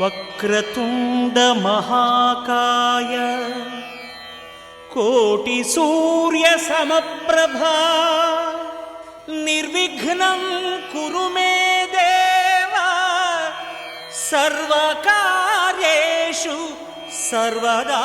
వక్రతుండ మహాకాయ కోటి సూర్య సమప్రభా నిర్విఘ్నం కురు మే దేవా సర్వకార్యేషు సర్వదా.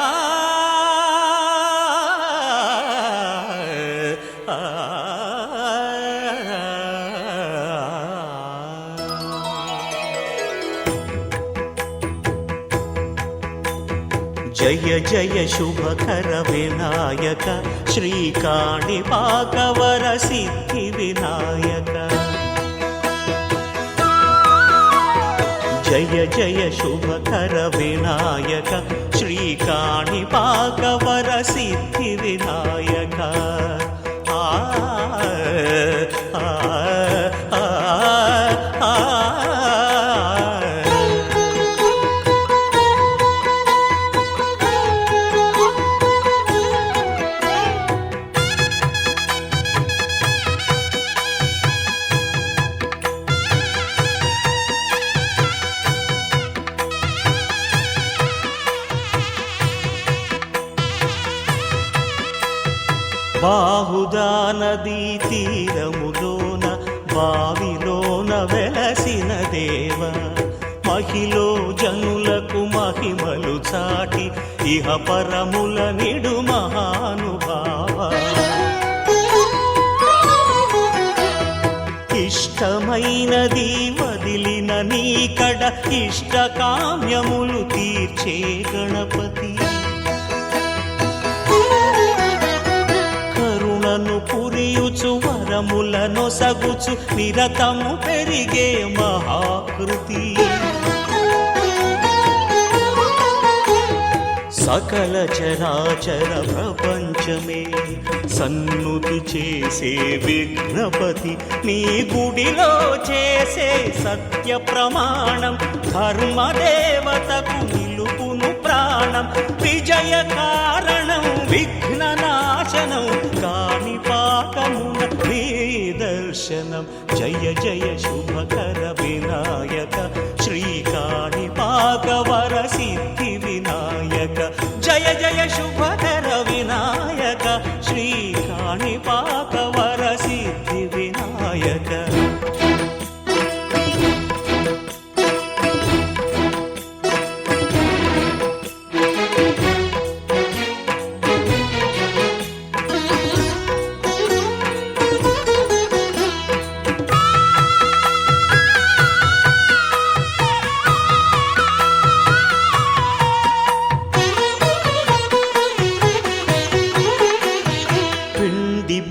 జయ జయ శుభకర వినాయక శ్రీకాణిపాకవర సిద్ధి వినాయక. జయ జయ శుభకర వినాయక శ్రీకాణిపాకవర సిద్ధి వినాయక. ఆ బాహుదా నదీ తీరములోన బావిలోన వెలసిన దేవ మహిలో జనులకు మహిమలు చాటి ఇహ పరముల నిడు మహానుభావ. ఇష్టమైనది వదిలిన నీకడ ఇష్ట కామ్యములు తీర్చే గణపతి. కరుణను పురియుచు వరములను సగుచు నిరతము పెరిగే మహాకృతి. సకల చరాచర ప్రపంచమే సన్నుతి చేసే విఘ్నపతి. నీ గుడిలో చేసే సత్య ప్రమాణం ధర్మదేవతకు నిలుపును ప్రాణం. విజయ కారణం విఘ్న నాశనం కాణిపాకమున నీ దర్శనం. జయ జయ శుభకర వినాయక శ్రీకాణిపాకవర సిద్ధి వినాయక. జయ జయ శుభకర వినాయక శ్రీకాణిపాకవర సిద్ధి వినాయక.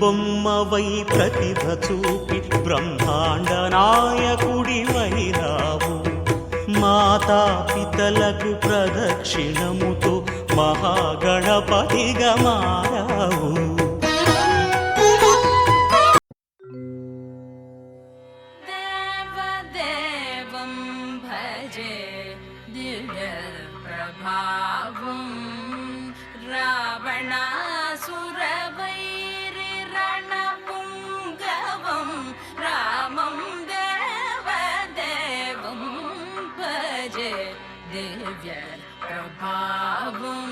బొమ్మవై ప్రతిభ చూపి బ్రహ్మాండ నాయకుడి వైరావు. మాతా పితలకు ప్రదక్షిణముతో మహాగణపతిగా మారావు. దేవదేవం భజే దివ్య ప్రభావం రావణాసురవై రామం దేవదేవం భజే దివ్య ప్రభావం.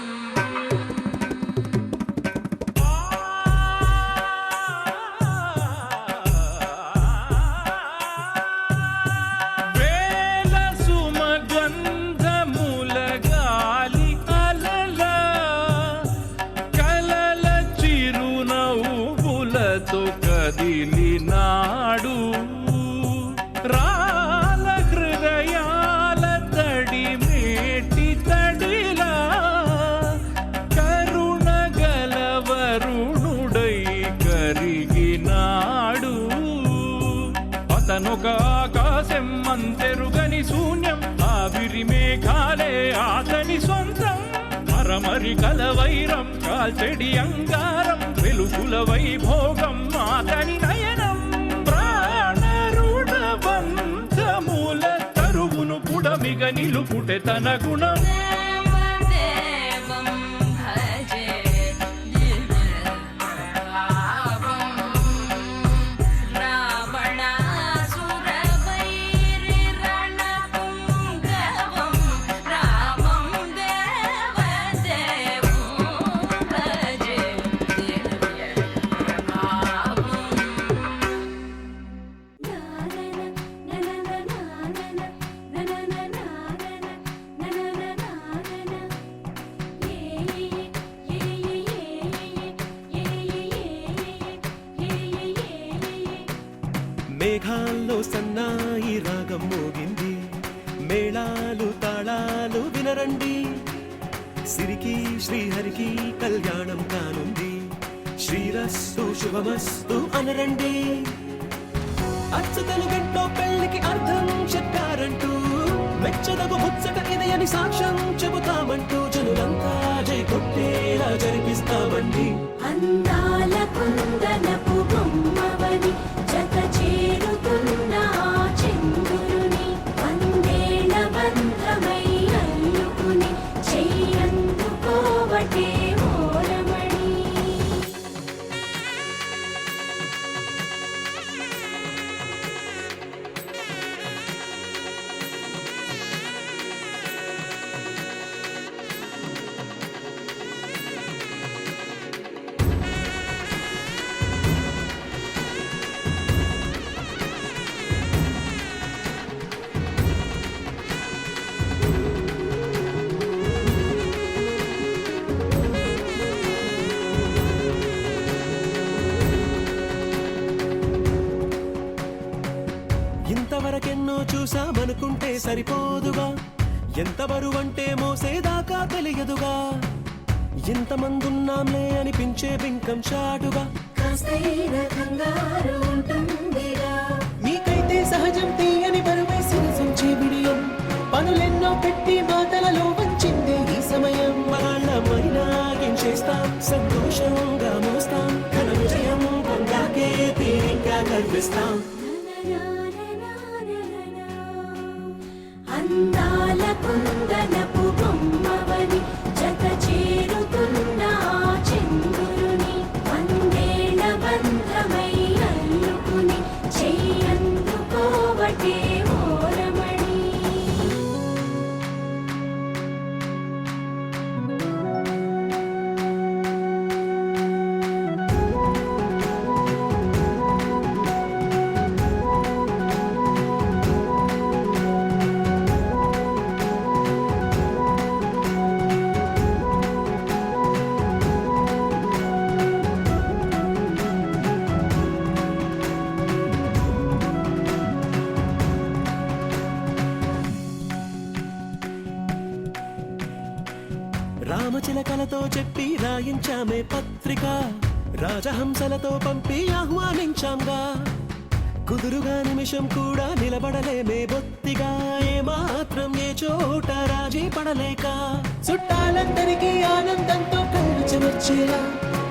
వేల సుమగంధముల గాలి అలల కలల చిరునవ్వులతో కదిలినాడు. రాల హృదయాల తడి మేటి తడిలా కరుణ గలవరుణుడై కరిగినాడు. అతనొక ఆకాశం అంతెరుగని శూన్యం. ఆవిరి మేఘాలే అతని సొంతం. మరమరి కలవైరం కాల్చెడి అంగారం వెలుగుల వైభోగం అతని నయనం. ప్రాణరుణవంతముల తరువును పుడమిగ నిలుపుటె తన గుణం. మేఘాల్లో సన్నాయి రాగం మోగింది, మేళాలు తాళాలు వినరండి, సిరికి శ్రీహరికి కళ్యాణం కానుంది, శ్రీరస్తు శుభమస్తు అనరండి. అచ్చతలు గంటో పెళ్లికి అర్థం చెప్పారంటూ, మెచ్చదగు ముచ్చట ఇది అని సాక్ష్యం చెబుతామంటూ, జనులంతా జై కొట్టేలా జరిపిస్తామండి. అందాల కుందనపు బొమ్మవని జత చేరుతున్న ఆ చంద్రుని, వందేళ్ల బంధమై అల్లుకుని చెయ్యందుకోవటే ఓరమణి. ఇంతవరకెన్నో చూసామనుకుంటే సరిపోదుగా, ఎంత బరువంటే మోసేదాకా తెలియదుగా, ఇంతమందున్నాంలే అనిపించే బింకం చాటుగా, కాస్తైన కంగారు ఉంటుందిరా, మీకైతే సహజం తీయని బరువై సిరసించే బిడియం, పనులెన్నో పెట్టి మాటలలో వంచిందే ఈ సమయం. మగాళ్ళమైనా ఏం చేస్తాం, సంతోషంగా మోస్తాం, ఘన విజయం పొందాకే తీరిగ్గా కనిపిస్తాం. అందాల కుందనపు బొమ్మవని జత చేరుతున్న ఆ చంద్రుని, వందేళ్ల బంధమై అల్లుకుని చెయ్యందుకోవటే ఓరమణి. రామచిలకలతో చెప్పి రాయించామే పత్రిక, రాజహంసలతో పంపి ఆహ్వానించాంగా, కుదురుగా నిమిషం కూడా నిలబడలేమే బొత్తిగా, ఏ మాత్రం ఏ చోట రాజీ పడలేక, చుట్టాలందరికీ ఆనందంతో కళ్ళు చెమర్చేలా,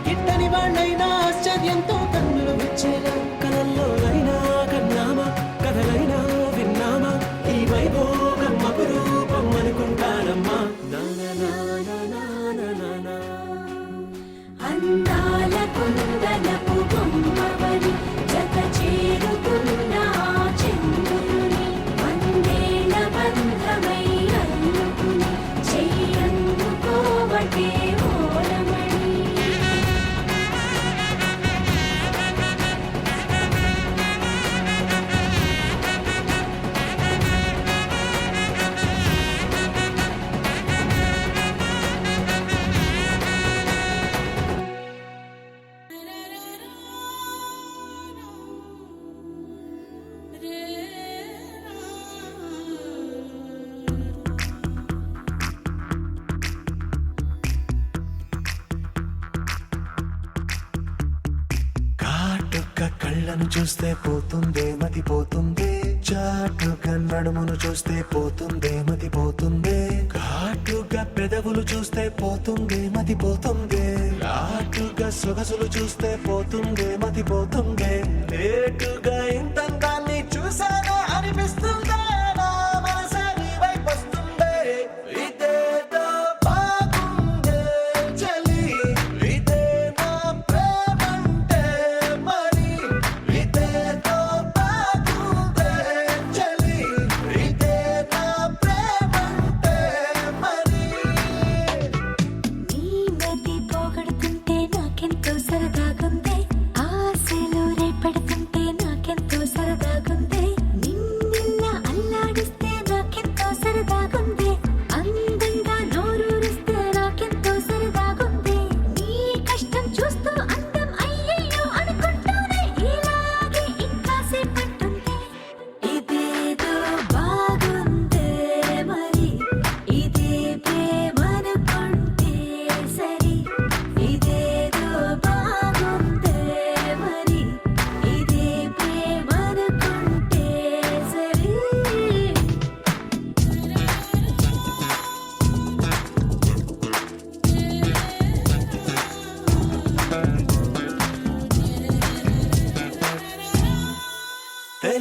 గిట్టని వాళ్ళైనా ఆశ్చర్యంతో కన్నులు వచ్చేలా, కలల్లోనైనా కన్నామా కథలైనా విన్నామా, ఈ వైభోగం అపురూపం అనుకుంటానమ్మా. అందాల కుందనపు బొమ్మవని జత చేరుతున్న ఆ చంద్రుని, వందేళ్ల బంధమై అల్లుకుని చెయ్యందుకోవటే ఓరమణి. కాటుక కళ్ళను చూస్తే పోతుందే మతి పోతుందే, చాటుగా నడుమును చూస్తే పోతుందే మతి పోతుందే, ఘాటుగా పెదవులు చూస్తే పోతుందే మతి పోతుందే, లాటుగా సొగసులు చూస్తే పోతుందే మతి పోతుందే, లేటుగా ఇంతంతాన్ని చూసానా అనిపిస్తుందే, నా మనసే నీ వైపు వస్తుందే, ఇదేదో బాగుందే చలి, ఇదే నా ప్రేమంటే మరి, ఇదేదో బాగుందే చలి, ఇదే నా ప్రేమంటే మరి. నీ మతి పోగొడుతుంటే నాకెంతో సరదాగుందే, ఆశలు రేపెడుతుంటే నాకెంతో సరదాగుందే, నిన్ను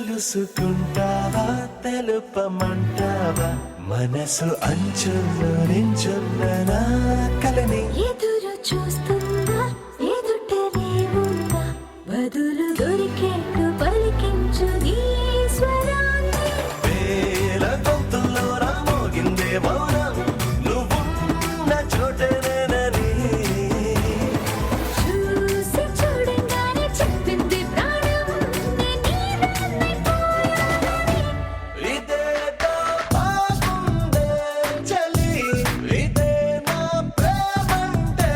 తెలుసుకుంటావా తెలుపమంటావా మనసు అంచుల్లో నించున్న నా కలని ఎదురు చూస్తుందా ఎదుటనే ఉందా బదులు దొరికేట్టు పలికించు నీ స్వరాన్ని వేల గొంతుల్లో రామోగిందే మౌనం నువ్వున్న చోటనేనని చూసి చూడంగానే చెప్పింది ప్రాణం నీదాన్నైపోయానని. ఇదేదో బాగుందే చలి ఇదే నా ప్రేమంటే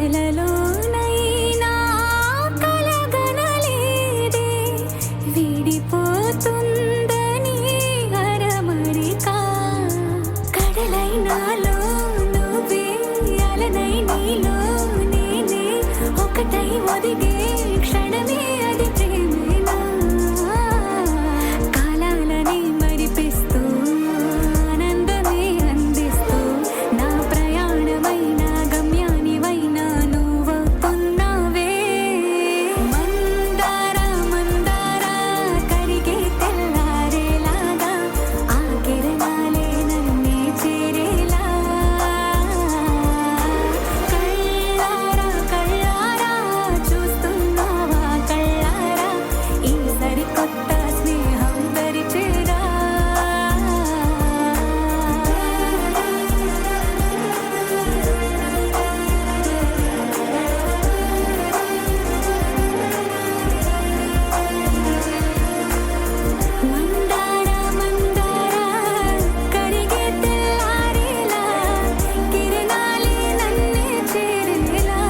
కలలోనైనా కలగనలేదే విడిపోతుందని అరమరిక కడలైనాలో నువ్వే అలనై నీలో నేనే ఒకటై ఒదిగే క్షణమే అది ప్రేమేనా కాలాలని మరిపిస్తూ ఆనందమే అందిస్తూ నా ప్రయాణమైన గమ్యానివైనా నువ్వవుతున్నావే మందార మందార కరిగే తెల్లారేలాగా ఆ కిరణాలే నన్నే చేరేలా కళ్ళారా కళ్ళారా చూస్తున్నావా కళ్ళారా ఈ సరికొత్త స్నేహం దరిచేరా మందార మందార కరిగే తెల్లారేలా కిరణాలే నన్నే చేరేలా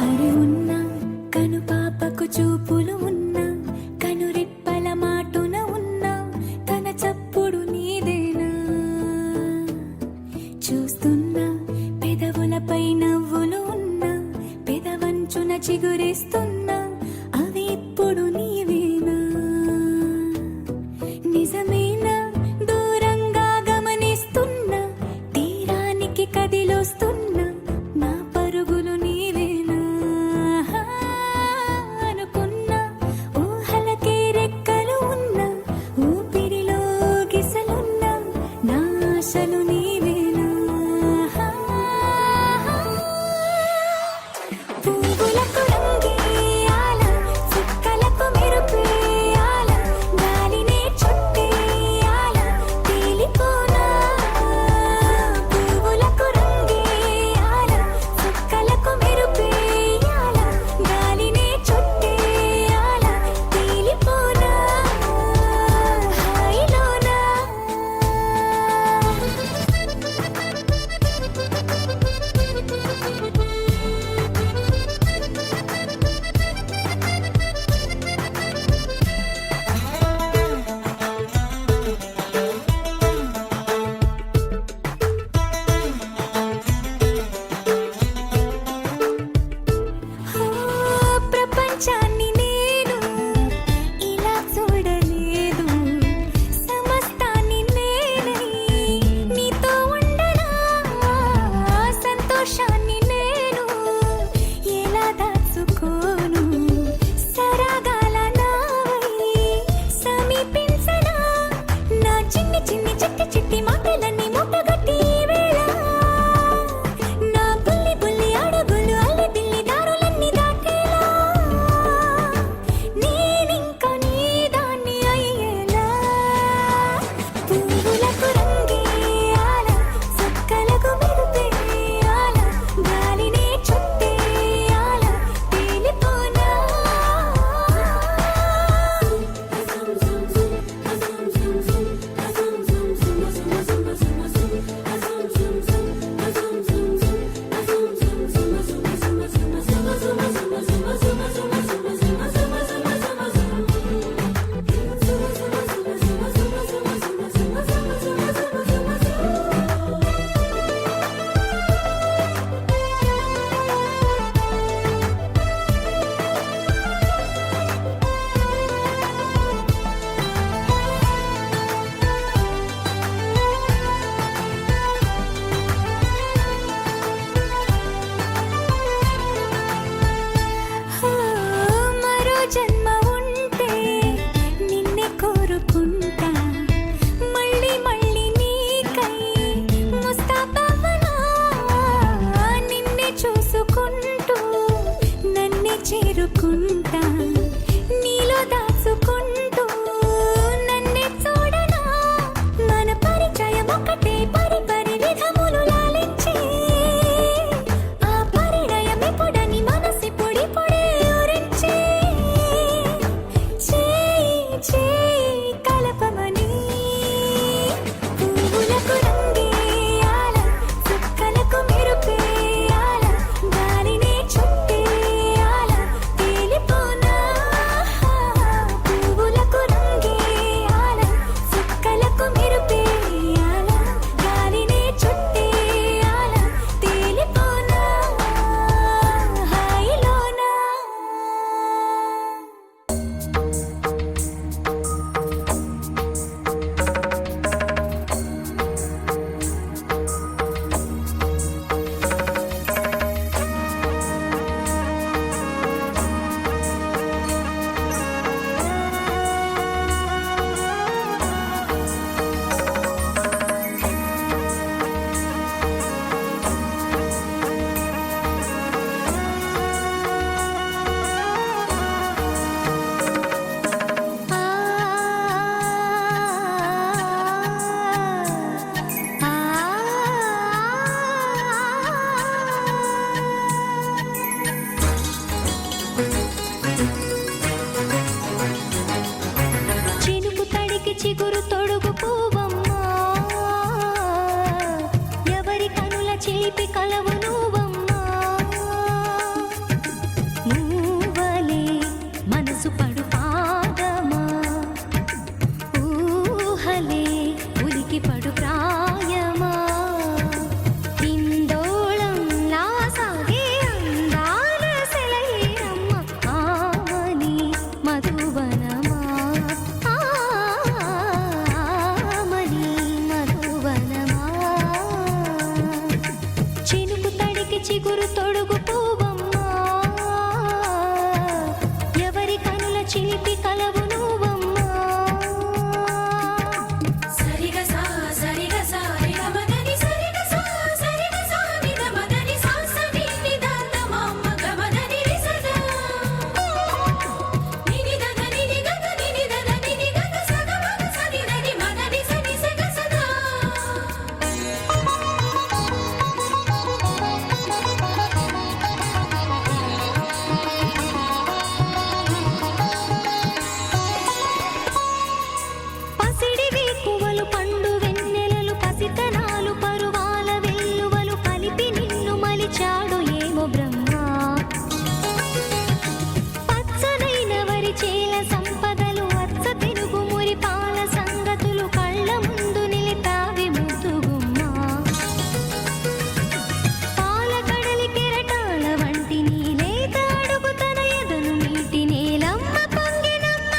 అరి ఉన్నా కను పాపకు చూపులు ఉన్నా కను రెప్పల మాటున ఉన్నా తన చప్పుడు నీదేనా చూస్తున్నా పెదవులపై నవ్వులు ఉన్నా పెదవంచున చిగురిస్తున్నా అవి ఇప్పుడు నీవేనా నిజమేనా దూరంగా గమనిస్తున్నా తీరానికి కదిలొస్తున్నా నా పరుగులు నీవేనా అనుకున్నా ఊహలకే రెక్కలు ఉన్నా ఊపిరిలో గిసలున్నా నా ఆశలు నీవేనా పువ్వులకు రంగేయాల చుక్కలకు మెరుపేయాల గాలినే చుట్టేయాల చిగురు తొడుగు పూవమ్మా ఎవరి కనుల చిలిపి కలవు నువ్వమ్మా మూవలే మనసు పడు పాదమా ఊహలే ఉలికి పడు ప్రాయమా ఇందోళంలా సాగే అందాల సెలయేరమ్మ ఆమని మధువనమా ఆమని మధువనమా చినుకు తడికి చిగురు తొడుగు పూవమ్మా ఎవరి కనుల చిలిపి కలవు నువ్వమ్మా సరిగా సా సరిగా సా రిగమదని సరిగా సా సరిగా సా నిగమదని సా సని నిదాత మమ్మ గమదని రిసదా నిని దద నిని గద నిని దద నిని గద సగ మగ సని దని మదని సని సగ సదా పసిడి వేకువలు పండు వెన్నెలలు పసితనాలు పరువాల వెల్లువలు కలిపి నిన్ను మలిచాడు ఏమో బ్రహ్మ పచ్చనైన వరి చేల సంపదలు అచ్చ తిరుగు మురి పాల సంగతులు కళ్ళ ముందు నిలిపావి ముద్దుగుమ్మ పాల కడలి కెరటాల వంటి నీలేత అడుగు తన ఎదను నీటి నేలమ్మ పొంగినమ్మ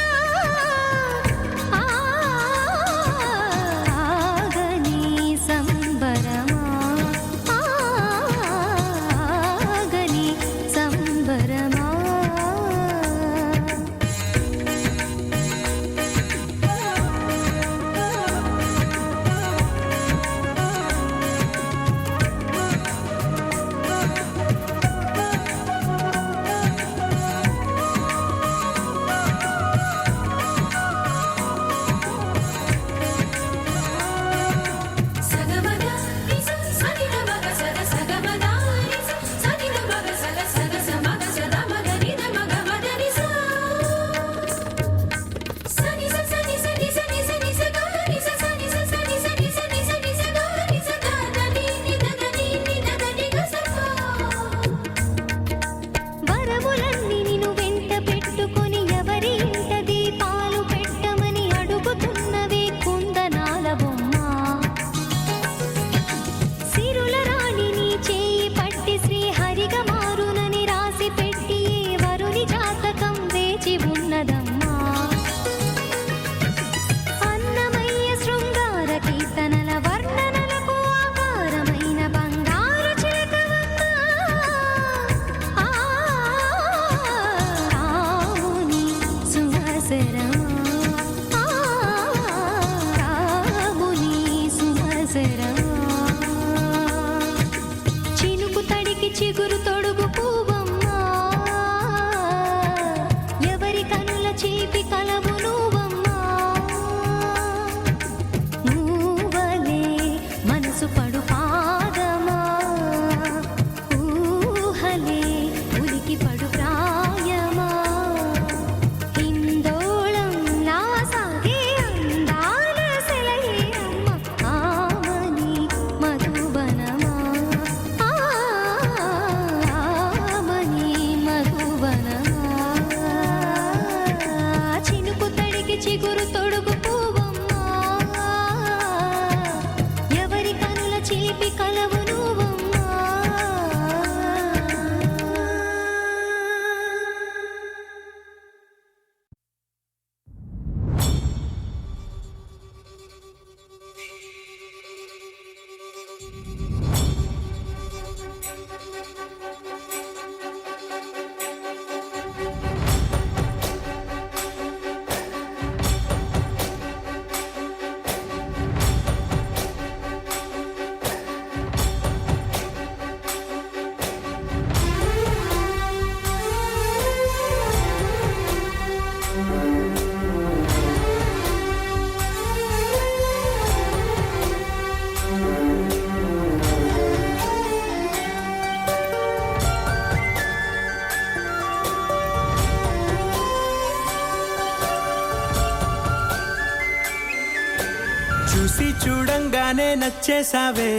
చూసి చూడంగానే నచ్చేసావే,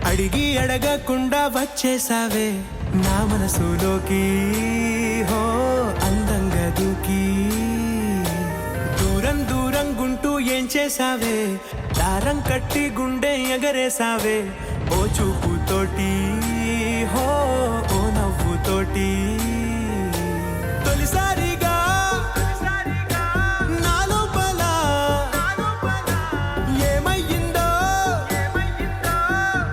అడిగి అడగకుండా వచ్చేసావే నా మనసులోకి, హో అందంగా దూకి. దూరం దూరం గుంటూ ఏం చేసావే, దారం కట్టి గుండె ఎగరేసావే ఓ చూపుతోటి, హో ఓ నవ్వుతోటి. తొలిసారిగా నా లోపల ఏమయ్యిందో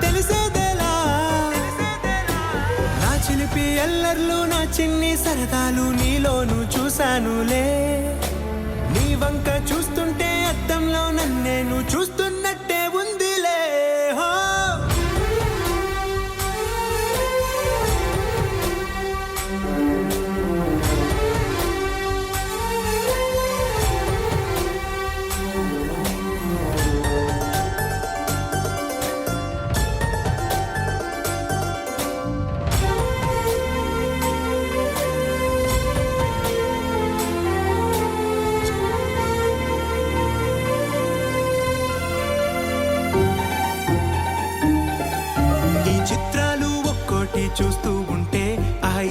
తెలిసేదేలా. నా చిలిపి ఎల్లర్లు నా చిన్ని సరదాలు నీలోను చూశానులే. నీ వంక చూస్తుంటే అద్దంలో నన్నేను చూస్తున్నట్టే ఉందిలే. హో చిత్రాలు ఒక్కోటి చూస్తూ ఉంటే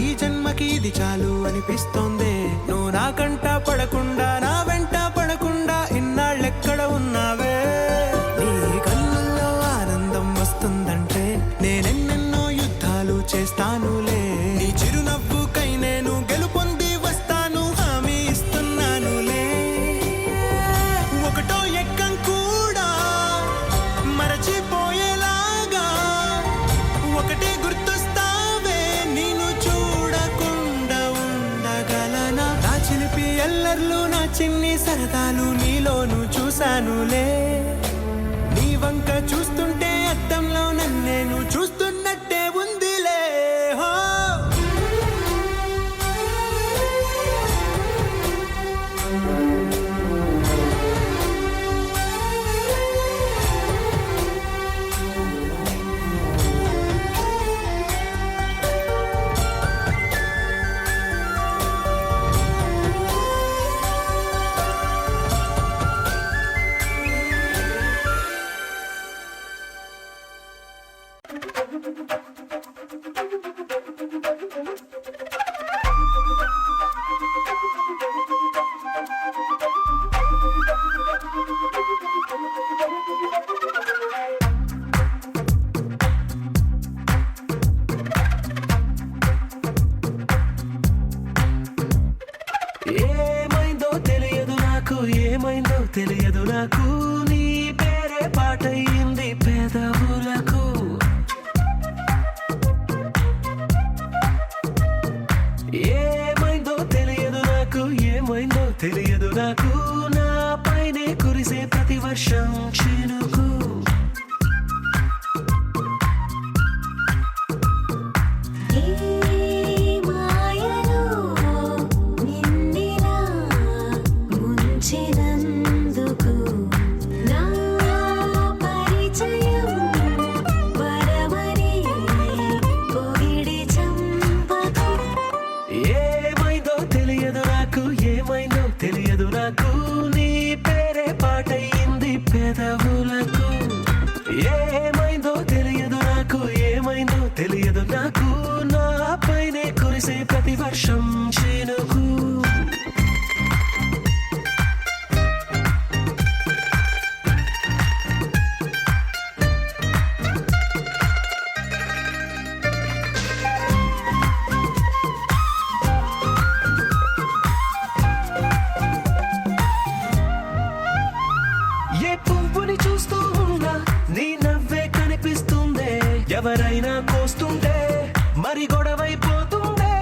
ఈ జన్మకి ఇది చాలు అనిపిస్తోంది. నువ్వు నా కంట పడకుండా నా వెంట పడకుండా ఇన్నాళ్ళెక్కడ ఉన్నావే. నీ కళ్ళల్లో ఆనందం వస్తుందంటే నేనెన్నెన్నో యుద్ధాలు చేస్తానులే. నీ చిరునవ్వుకై నేను గెలుపొంది వస్తాను హామీ ఇస్తున్నానులే. ఒకటో ఎక్కం కూడా మరచిపోయేలాగా ఒకటే గుర్తొస్తావే, నేను చూడకుండా ఉండగలనా. నా చిలిపి ఎల్లర్లు నా చిన్ని సరదాలు నీలోను చూశానులే. నీ వంక చూస్తుంటే అద్దంలో నన్నేను చూస్తున్నట్టే ఉందిలే. హో ఏమైందో తెలియదు నాకు, ఏమైందో తెలియదు నాకు, నీ పేరే పాటయింది పెదవులకు. ఏమైందో తెలియదు నాకు, ఏమైందో తెలియదు నాకు, నా పైనే కురిసే ప్రతి వర్షం చినుకు. తెలియదు నాకు, నీ పేరే పాటయింది పెదవులకు. ఏమైందో తెలియదు నాకు, ఏమైందో తెలియదు నాకు, నా పైనే కురిసే ప్రతి వర్షం చినుకు. ఎవరైనా కోస్తుంటే మరి గొడవైపోతుందే,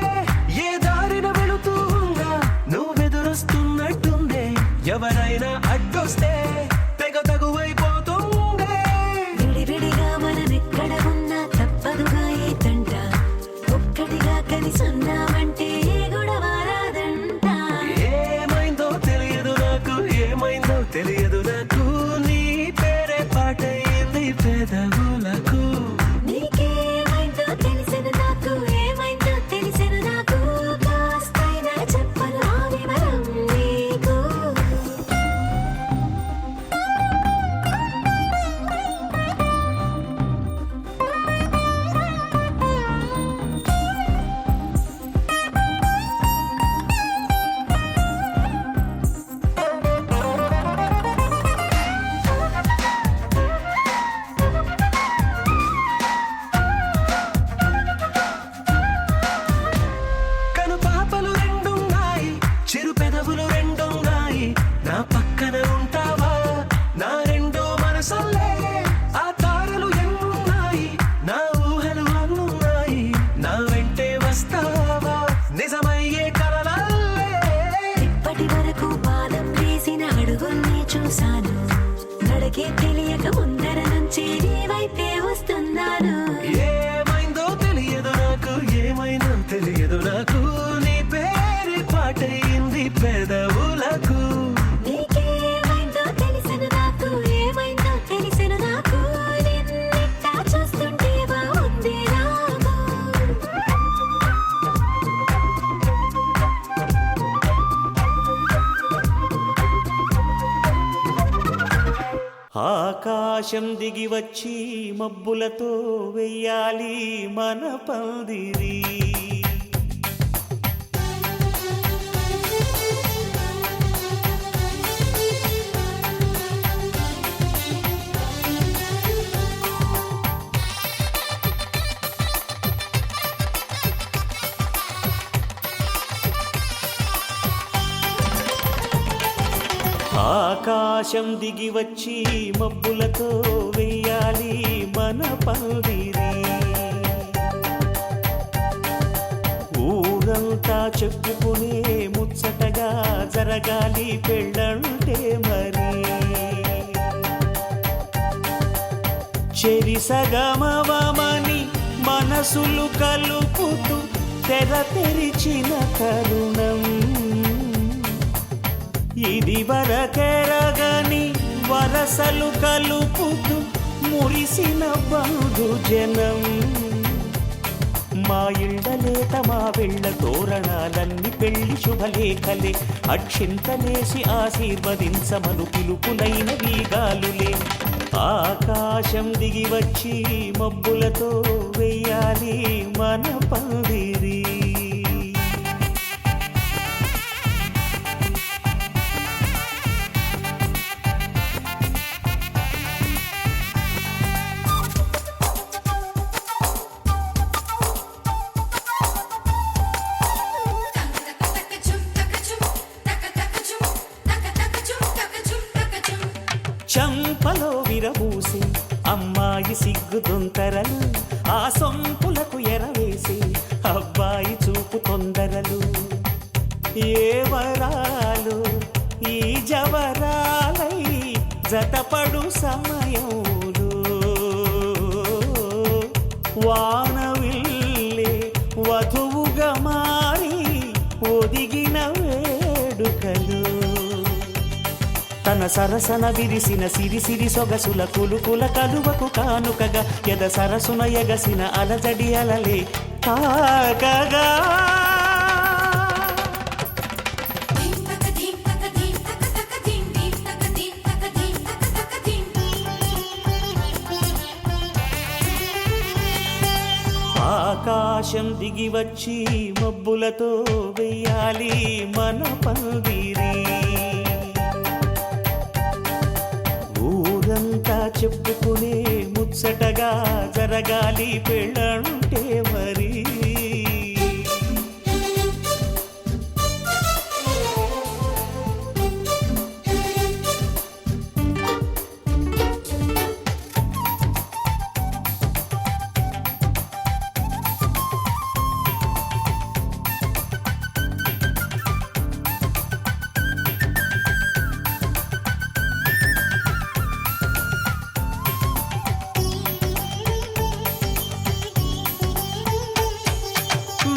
ఏ దారిన వెళుతుందా నువ్వెదురొస్తున్నట్టుందే. ఎవరైనా అడ్డొస్తే తెగ తగువైపోతుందే. విడివిడిగా మనమెక్కడ ఉన్నా తప్పదుగా ఈ తంట, ఒక్కటిగా కలిసి ఉన్నామంటే గొడవ రాదంట. ఏమైందో తెలియదు నాకు, ఏమైందో తెలియదు నాకు, నీ పేరే పాటయింది పెదవులకు. నాకే తెలియక ముందర నుంచి నీ వైపే వస్తున్నాను. ఏమైందో తెలియదు నాకు, ఏమైందో తెలియదు నాకు, నీ పేరే పాటయింది పెదవులకు. నీకేమైందో తెలిసెను నాకు, ఏమైందో తెలిసెను నాకు, నిన్నిట్టా చూస్తుంటే బాగుంది నాకు. ఆకాశం దిగి వచ్చి మబ్బులతో వెయ్యాలి మన పందిరి. ఆకాశం దిగి వచ్చి మబ్బులతో వెయ్యాలి మన పందిరి. ఊరంతా చెప్పుకునే ముచ్చటగా జరగాలి పెళ్ళంటే మరి. చెరిసగమవమని మనసులు కలుపుతూ తెర తెరిచిన తరుణం, ఇది వరకెరగని వరసలు కలుపుతూ మురిసిన బంధుజనం. మా ఇళ్ళలేత మా వెళ్ళ తోరణాలన్నీ పెళ్లి శుభలేఖలే, అక్షింతలేసి ఆశీర్వదించమను పిలుపులైన వీగాలులే. ఆకాశం దిగి వచ్చి మబ్బులతో వెయ్యాలి మన పందిరి. చంపలో విరబూసి అమ్మాయి సిగ్గుదొంతరలు, ఆ సొంపులకు ఎరవేసి అబ్బాయి చూపు తొందరలు. ఏ వరాలు ఈ జవరాలై జతపడు సమయంలో, వానవిల్లే వధువుగా మారి ఒదిగిన వేడుకలు. తన సరసన విరిసిన సిరిసిరి సొగసుల కులుకుల కలువకు కానుకగా ఎద సరసున ఎగసిన అలజడి అలలే తాకగా. ఆకాశం దిగి వచ్చి మబ్బులతో వెయ్యాలి మన పందిరి. ఊరంతా చెప్పుకునే ముచ్చటగా జరగాలి పెళ్ళంటే మరి.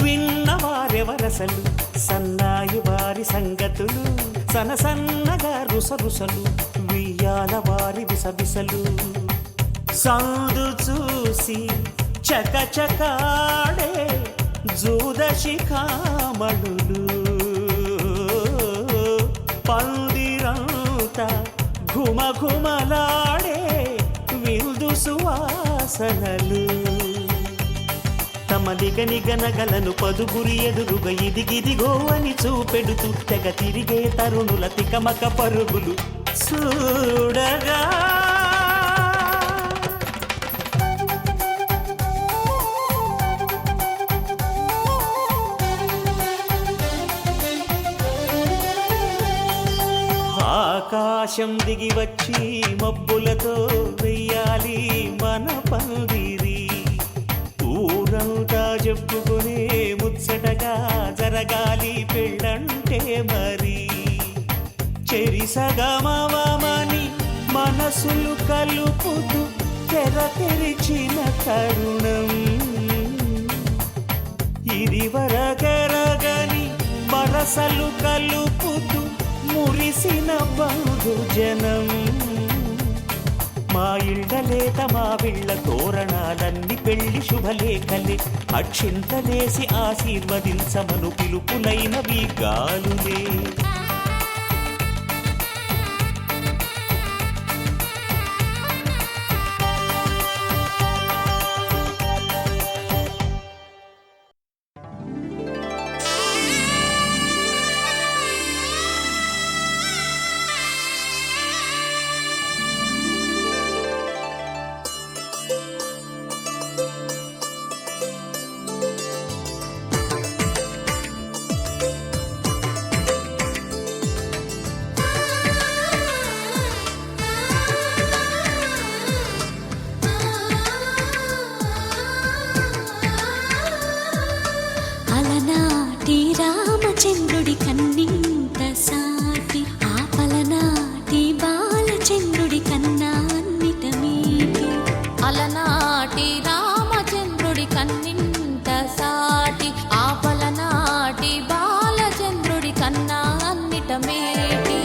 విన్నవారెవరసలు సన్నాయి వారి సంగతులు, సనసన్నగా రుసరుసలు వియ్యాల వారి విసవిసలు. సందు చూసి చకచకాడే జూదశిఖామణులు, పందిరంతా ఘుమఘుమలాడే విందు సువాసనలు. తమ నిగనిగనగలను పదుగురి ఎదురుగా ఇదిగిదిగో అని చూపెడుతూ తెగ తిరిగే తరుణుల తికమక పరుగులు చూడగా. ఆకాశం దిగి వచ్చి మబ్బులతో వెయ్యాలి మన పందిరి. ఊరంతా చెప్పుకునే ముచ్చటగా జరగాలి పెళ్ళంటే మరి. చెరిసగమవమని మన మనసులు కలుపుతూ తెర తెరిచిన తరుణం ఇది వరగరగని వరసలు కలుపుతూ మురిసిన బంధుజనం మా ఇళ్ళలేత మా విళ్ళ తోరణాలన్నీ పెళ్లి శుభలేఖలే అక్షింతలేసి ఆశీర్వదించమను పిలుపులైనవి గాలులే అలనాటి రామచంద్రుడి కన్నింత సాటి ఆపలనాటి బాలచంద్రుడి కన్నా అన్నిట మీటి అలనాటి రామచంద్రుడి కన్నింత సాటి ఆపలనాటి బాలచంద్రుడి కన్నా అన్నిట మేటి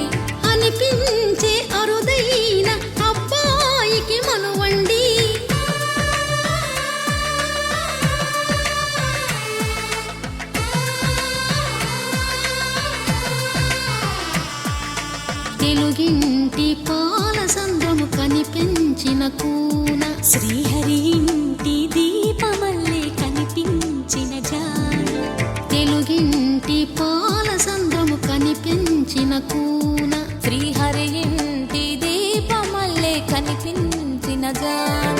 అనిపించే అరుదైన అబ్బాయికి మనువండి తెలుగింటి పాల సంద్రము కనిపించిన కూన శ్రీహరి ఇంటి దీపమల్లే కనిపించిన జాన తెలుగింటి పాల సంద్రము కనిపించిన కూన శ్రీహరి ఇంటి దీపమల్లే కనిపించిన జాన